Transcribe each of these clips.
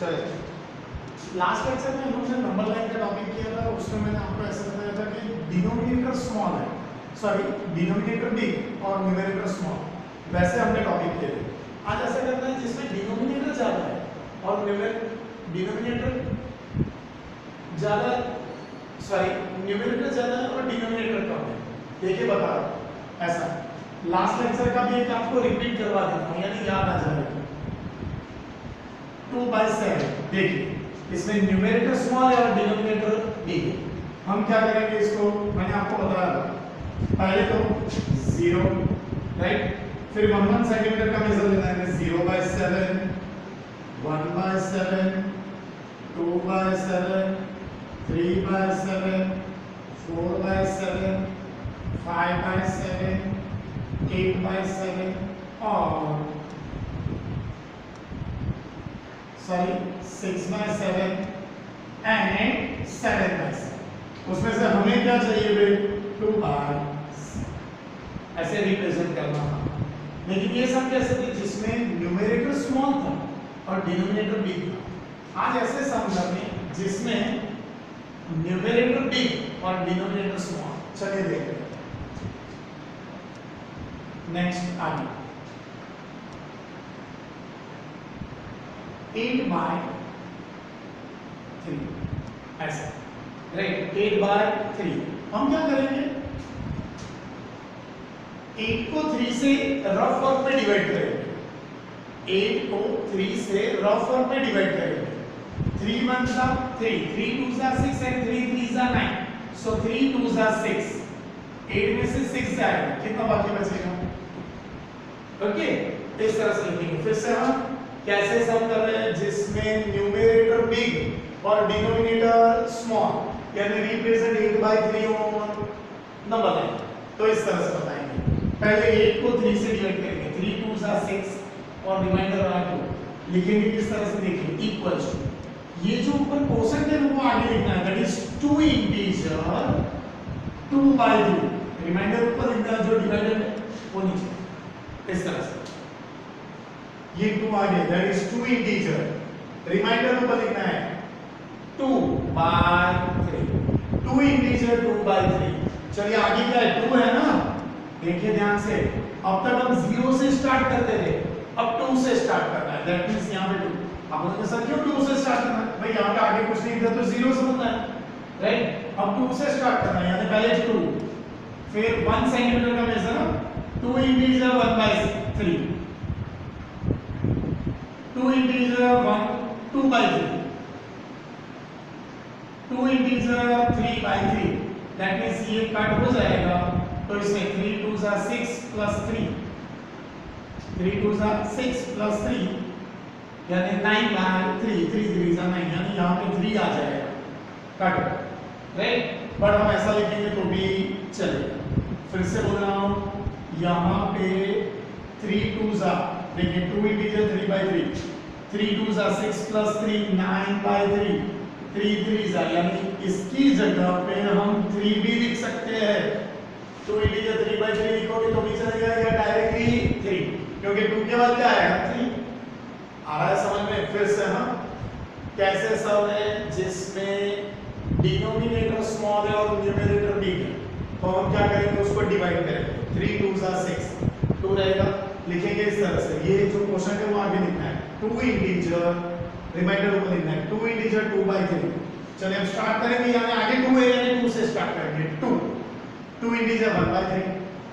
चलिए, last lecture में हमने नंबर लाइन का टॉपिक किया था। उसमें मैंने आपको ऐसा बताया था कि डिनोमिनेटर स्मॉल है, सॉरी डिनोमिनेटर बिग और न्यूमरेटर स्मॉल, वैसे हमने टॉपिक किए थे। आज ऐसा करना है जिसमें डिनोमिनेटर ज़्यादा है और डिनोमिनेटर ज़्यादा, सॉरी न्यूमरेटर ज़्यादा है और डिनोमिनेटर कम है। देखिए बता रहा हूं ऐसा, लास्ट लेक्चर का भी एक आपको रिपीट करवा देता हूँ, यानी याद आ जाएगा। 2/7, देखिए इसमें न्यूमरेटर स्मॉल है और डिनोमिनेटर बिग है। हम क्या करेंगे इसको, मैंने आपको बताया पहले तो 0, राइट, फिर 1 सेंटीमीटर का मेजर लेना है। 0/7, 1/7, 2/7, 3/7, 4/7, 5/7, 8/7 और 6/7 एंड 7/7। उसमें से हमें क्या चाहिए भाई, 2/7 ऐसे रिप्रेजेंट करना था। लेकिन ये सब कैसे थे जिसमें न्यूमरेटर स्मॉल था और डिनोमिनेटर बिग था। आज ऐसे सम करने जिसमें न्यूमरेटर बिग और डिनोमिनेटर स्मॉल। चलिए देखते हैं नेक्स्ट आगे। 8/3 ऐसा, राइट, 8/3। हम क्या करेंगे, 8 को 3 से रफ फॉर्म में डिवाइड करेंगे। 8 को 3 से रफ फॉर्म में डिवाइड करेंगे। 3 1 जा 3, 3 2 जा 6 एंड 3 3 जा 9, सो 3 2 जा 6। 8 में से 6 जाएगा, कितना बाकी बचेगा? ओके, इस तरह से लिखेंगे। फिर से हम कैसे सम कर रहे हैं जिसमें न्यूमरेटर बिग और डिनोमिनेटर स्मॉल, यानी रिप्रेजेंट 8/3 ऑन नंबर लाइन। तो इस तरह से बताएंगे। पहले 8 को 3 से डिवाइड करेंगे, 3 2 जा 6 और रिमाइंडर आ 2। लिखेंगे किस तरह से, देखिए इक्वल्स टू, ये जो ऊपर कोसेंट है वो आगे लिखना है, दैट इज 2 इंटीजर 2/3। रिमाइंडर ऊपर लिखना है, जो डिवाइडर है वो नीचे, इस तरह से। ये 2 आगे, दैट इज 2 इंटीजर, रिमाइंडर ऊपर लिखना है 2/3, 2 इंटीजर 2/3। चलिए आगे क्या है, 2 है ना, देखिए ध्यान से। अब तक हम 0 से स्टार्ट करते थे, अब 2 से स्टार्ट करना है, दैट मींस यहां पे 2। आप बोलेंगे सर क्यों 2 से स्टार्ट करना है? भाई यहां पे आगे कुछ नहीं दिया तो 0 से बनना है, राइट। अब 2 से स्टार्ट करना है, यानी पहले 2, फिर 1 सेंटीमीटर का measure, 2 integer 1/3, 2 integer 2/3, 2 integer 3/3, that means ये कट हो जाएगा। तो इसमें 3 2 जा 6 प्लस 3, 3 2 जा 6 प्लस 3, यानी 9/3, 3 3 जा 9, यानी यहाँ पे 3 आ जाएगा कट, राइट। बट हम ऐसा लिखेंगे तो भी चलेगा। फिर से बोल रहा हूँ, यहाँ पे 3 2 जा, देखिए 2 इंटीजर 3/3, 3 2 जा 6 प्लस 3 9/3, 3 3 जा, यानी इसकी जगह पे हम 3 भी लिख सकते हैं। 2 इंटीजर 3/3 लिखोगे तो भी चलेगा, या डायरेक्टली 3, क्योंकि 2 के बाद क्या आएगा 3। आ रहा है समझ में? फिर से हम कैसे सम है जिसमें डिनोमिनेटर स्मॉल है और न्यूमरेटर बिग है, तो हम क्या करेंगे, उसको डिवाइड करेंगे। 3 2 जा 6, 2 रहेगा, लिखेंगे इस तरह से। ये जो क्वेश्चन है वो आगे लिखना है, 2 इंटीजर, रिमाइंडर ऊपर लिखना है, 2 इंटीजर 2/3। चलिए अब स्टार्ट करेंगे, यानी आगे 2 है, यानी 2 से स्टार्ट करेंगे। 2 integer 1/3,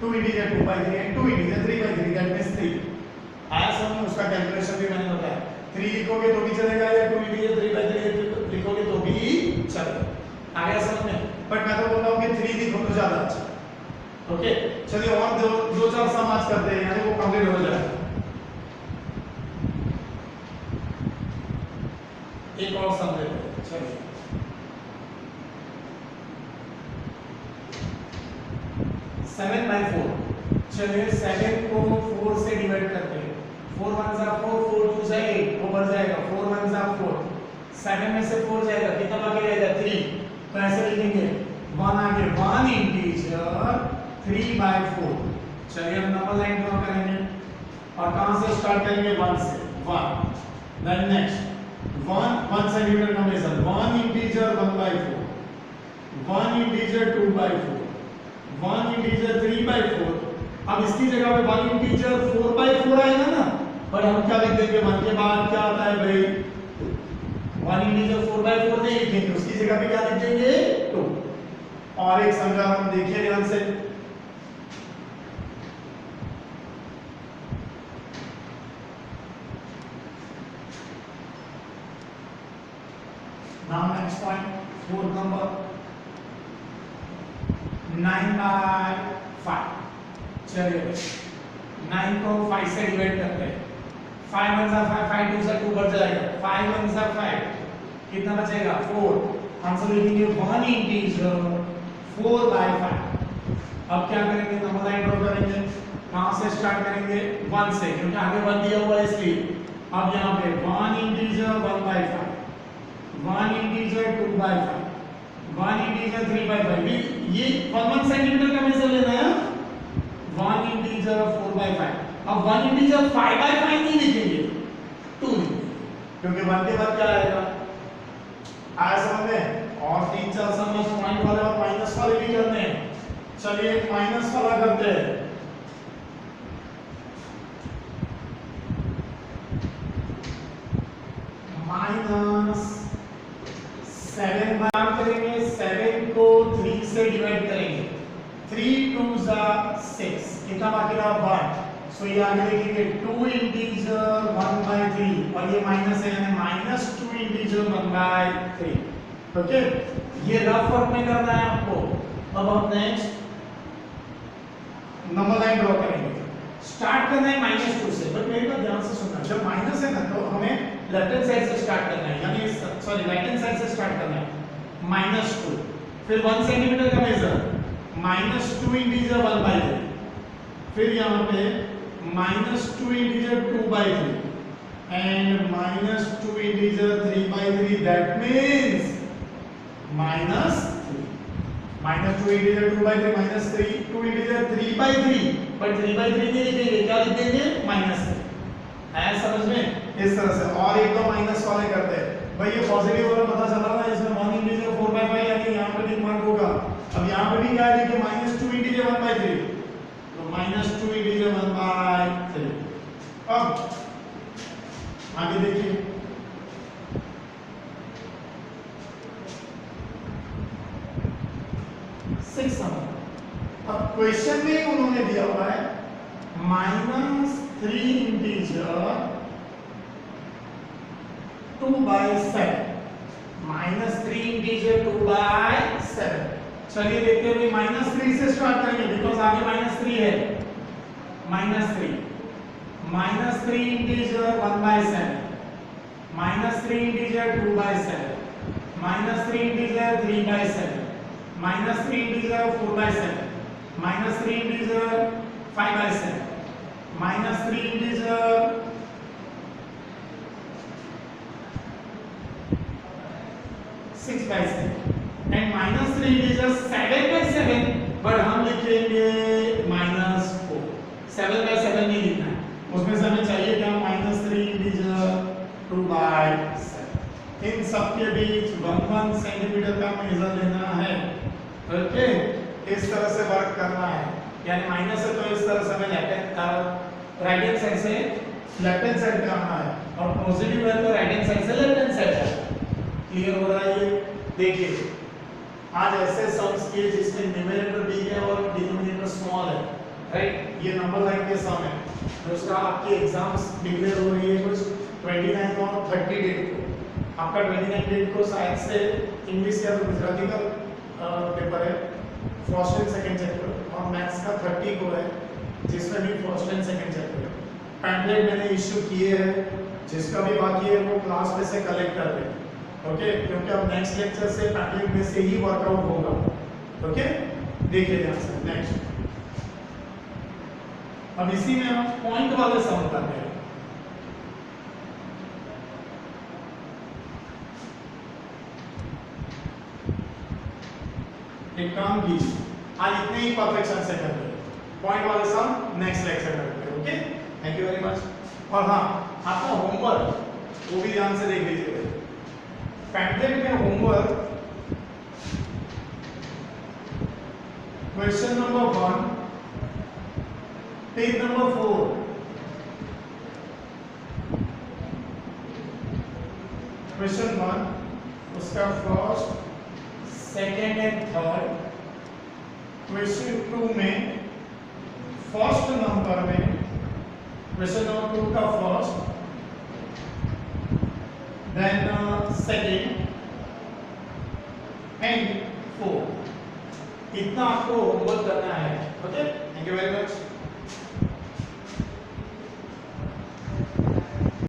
2 integer 2/3 and 2 integer 3/3, that means 3। आया समझ में? उसका कैलकुलेशन भी मैंने बताया। 3 लिखोगे तो भी चलेगा, या 2 इंटीजर 3/3 लिखोगे तो भी चलेगा। आ गया समझ में? बट मैं तो बोलता हूँ कि 3 लिखो तो ज्यादा अच्छा। ओके, चलिए और दो चार सम आज करते हैं, यानी वो कंप्लीट हो जाए। एक और सम लेते हैं, चलिए। सेवन बाई 4, चलिए 7 को 4 से डिवाइड करते हैं। 4 1 जा 4, 4 2 जा 8, वो बढ़ जाएगा, 4 1 जा 4, 7 में से 4 जाएगा, कितना बाकी रहेगा 3। तो ऐसे लिखेंगे 1 आगे, 1 इंटीजर 3/4। चलिए हम नंबर लाइन ड्रॉ करेंगे और कहां से स्टार्ट करेंगे, 1 से। 1, देन नेक्स्ट 1 सेंटीमीटर का मेजर, 1 इंटीजर 1/4, 1 इंटीजर 2/4, 1 इंटीजर 3/4। अब इसकी जगह पे 1 इंटीजर 4/4 आएगा ना, पर हम क्या लिख देंगे, 1 के बाद क्या आता है भाई, 1 इंटीजर 4/4 नहीं लिखेंगे, उसकी जगह पे क्या लिख देंगे 2। और एक समझा हम देखिए ध्यान से, now next point, fourth number 9/5। चलिए 9 को 5 से डिवाइड करते हैं, 5 1 5, 5 2 से 2 बढ़ जाएगा, 5 1 5, कितना बचेगा 4। आंसर लिखेंगे 1 इंटीजर 4/5। अब क्या करेंगे, नंबर लाइन ड्रॉ करेंगे, कहां से स्टार्ट करेंगे, 1 से, क्योंकि आगे 1 दिया हुआ है इसलिए। अब यहां पे 1 इंटीजर 1/5, 1 इंटीजर 2/5, 1 इंटीजर 3/5। ये 1 सेंटीमीटर का मेजर लेना है। 1 इंटीजर 4/5। अब 1 इंटीजर 5/5 नहीं लिखेंगे, 2 लिखेंगे, क्योंकि 1 के बाद क्या आएगा, आया समझ में। और 3 4 समझ पॉइंट वाले और माइनस वाले भी करने हैं। चलिए एक माइनस वाला करते हैं, -7 बार करेंगे, 7 को 3 से डिवाइड करेंगे, 3 2 6, कितना बाकी रहा 1। सो ये आगे लिखेंगे 2 इंटीजर 1/3, और ये माइनस है यानी -2 इंटीजर 1/3। ओके, ये रफ वर्क में करना है आपको। अब हम नेक्स्ट नंबर लाइन ड्रॉ करेंगे, स्टार्ट करना है -2 से, बट मेरी बात ध्यान से सुनना, जब माइनस है ना तो हमें लेफ्ट हैंड साइड से स्टार्ट करना है, यानी सॉरी राइट हैंड साइड से स्टार्ट करना है, -2, फिर 1 सेंटीमीटर का मेजर, -2 इंटीजर 1/3, फिर यहाँ पे -2 integer 2/3 and -2 integer 3/3, that means -3, -2 integer 2/3 -3, 2 integer 3/3, पर 3/3 नहीं लिखेंगे, क्या लिख देंगे -3। आया समझ में, इस तरह से। और एक दो माइनस वाले करते हैं भाई, ये पॉजिटिव वाला पता चला ना, इसमें 1 इंटीजर 4/5 यानी यहाँ पे टिक मार्क होगा। अब यहाँ पे भी क्या है, देखिए -2 इंटीजर 1/3, तो -2 इंटीजर 1/3। अब आगे देखिए, अब क्वेश्चन में उन्होंने दिया हुआ है -3 इंटीजर 2/7, -3 इंटीजर 2/7। चलिए देखते हैं, -3 से स्टार्ट करेंगे बिकॉज आगे -3 है, -3 integer 1/7, -3 integer 2/7, -3 integer 3/7, -3 integer 4/7, -3 integer 5/7, -3 integer 6/7 and -3 integer 7/7, but हम लिखेंगे -4, 7/7 नहीं लिखना है, उसमें से हमें चाहिए क्या, -3 इंटीजर 2/7। इन सब के बीच 1 सेंटीमीटर का मेजर लेना है। ओके, इस तरह से वर्क करना है, यानी माइनस है तो इस तरह से हमें राइट हैंड साइड से लेफ्ट हैंड साइड पे आना है, और पॉजिटिव है तो राइट हैंड साइड से लेफ्ट हैंड साइड पे। क्लियर हो रहा है ये? देखिए आज ऐसे सम्स किए जिसमें न्यूमरेटर बिग है और डिनोमिनेटर स्मॉल है, राइट। ये नंबर लाइन के सम है, उसका आपकी एग्जाम्स डिक्लेयर हो रही है कुछ 29 और 30 डेट को। आपका 29 डेट को शायद से इंग्लिश या गुजराती का पेपर है, फर्स्ट एंड सेकंड चैप्टर, और मैथ्स का 30 को है जिसमें भी फर्स्ट एंड सेकंड चैप्टर है। पैम्पलेट मैंने इश्यू किए हैं, जिसका भी बाकी है वो क्लास में से कलेक्ट कर लें, ओके, क्योंकि अब नेक्स्ट लेक्चर से पैम्पलेट में से ही वर्कआउट होगा। ओके, देखिए ध्यान से नेक्स्ट। अब इसी में हम पॉइंट वाले सम करते हैं। एक काम कीजिए, आज इतने ही परफेक्शन से करते हैं, पॉइंट वाले सम नेक्स्ट लेक्चर करते हैं। Okay, thank you very much. और हाँ, आपका होमवर्क वो भी ध्यान से देख लीजिए। पैम्फलेट में homework question number 1 page number 4 question 1 उसका first second and third. Question 2 में फर्स्ट नंबर में क्वेश्चन नंबर 2 का first then second and fourth. इतना आपको होमवर्क करना है। Okay, thank you very much.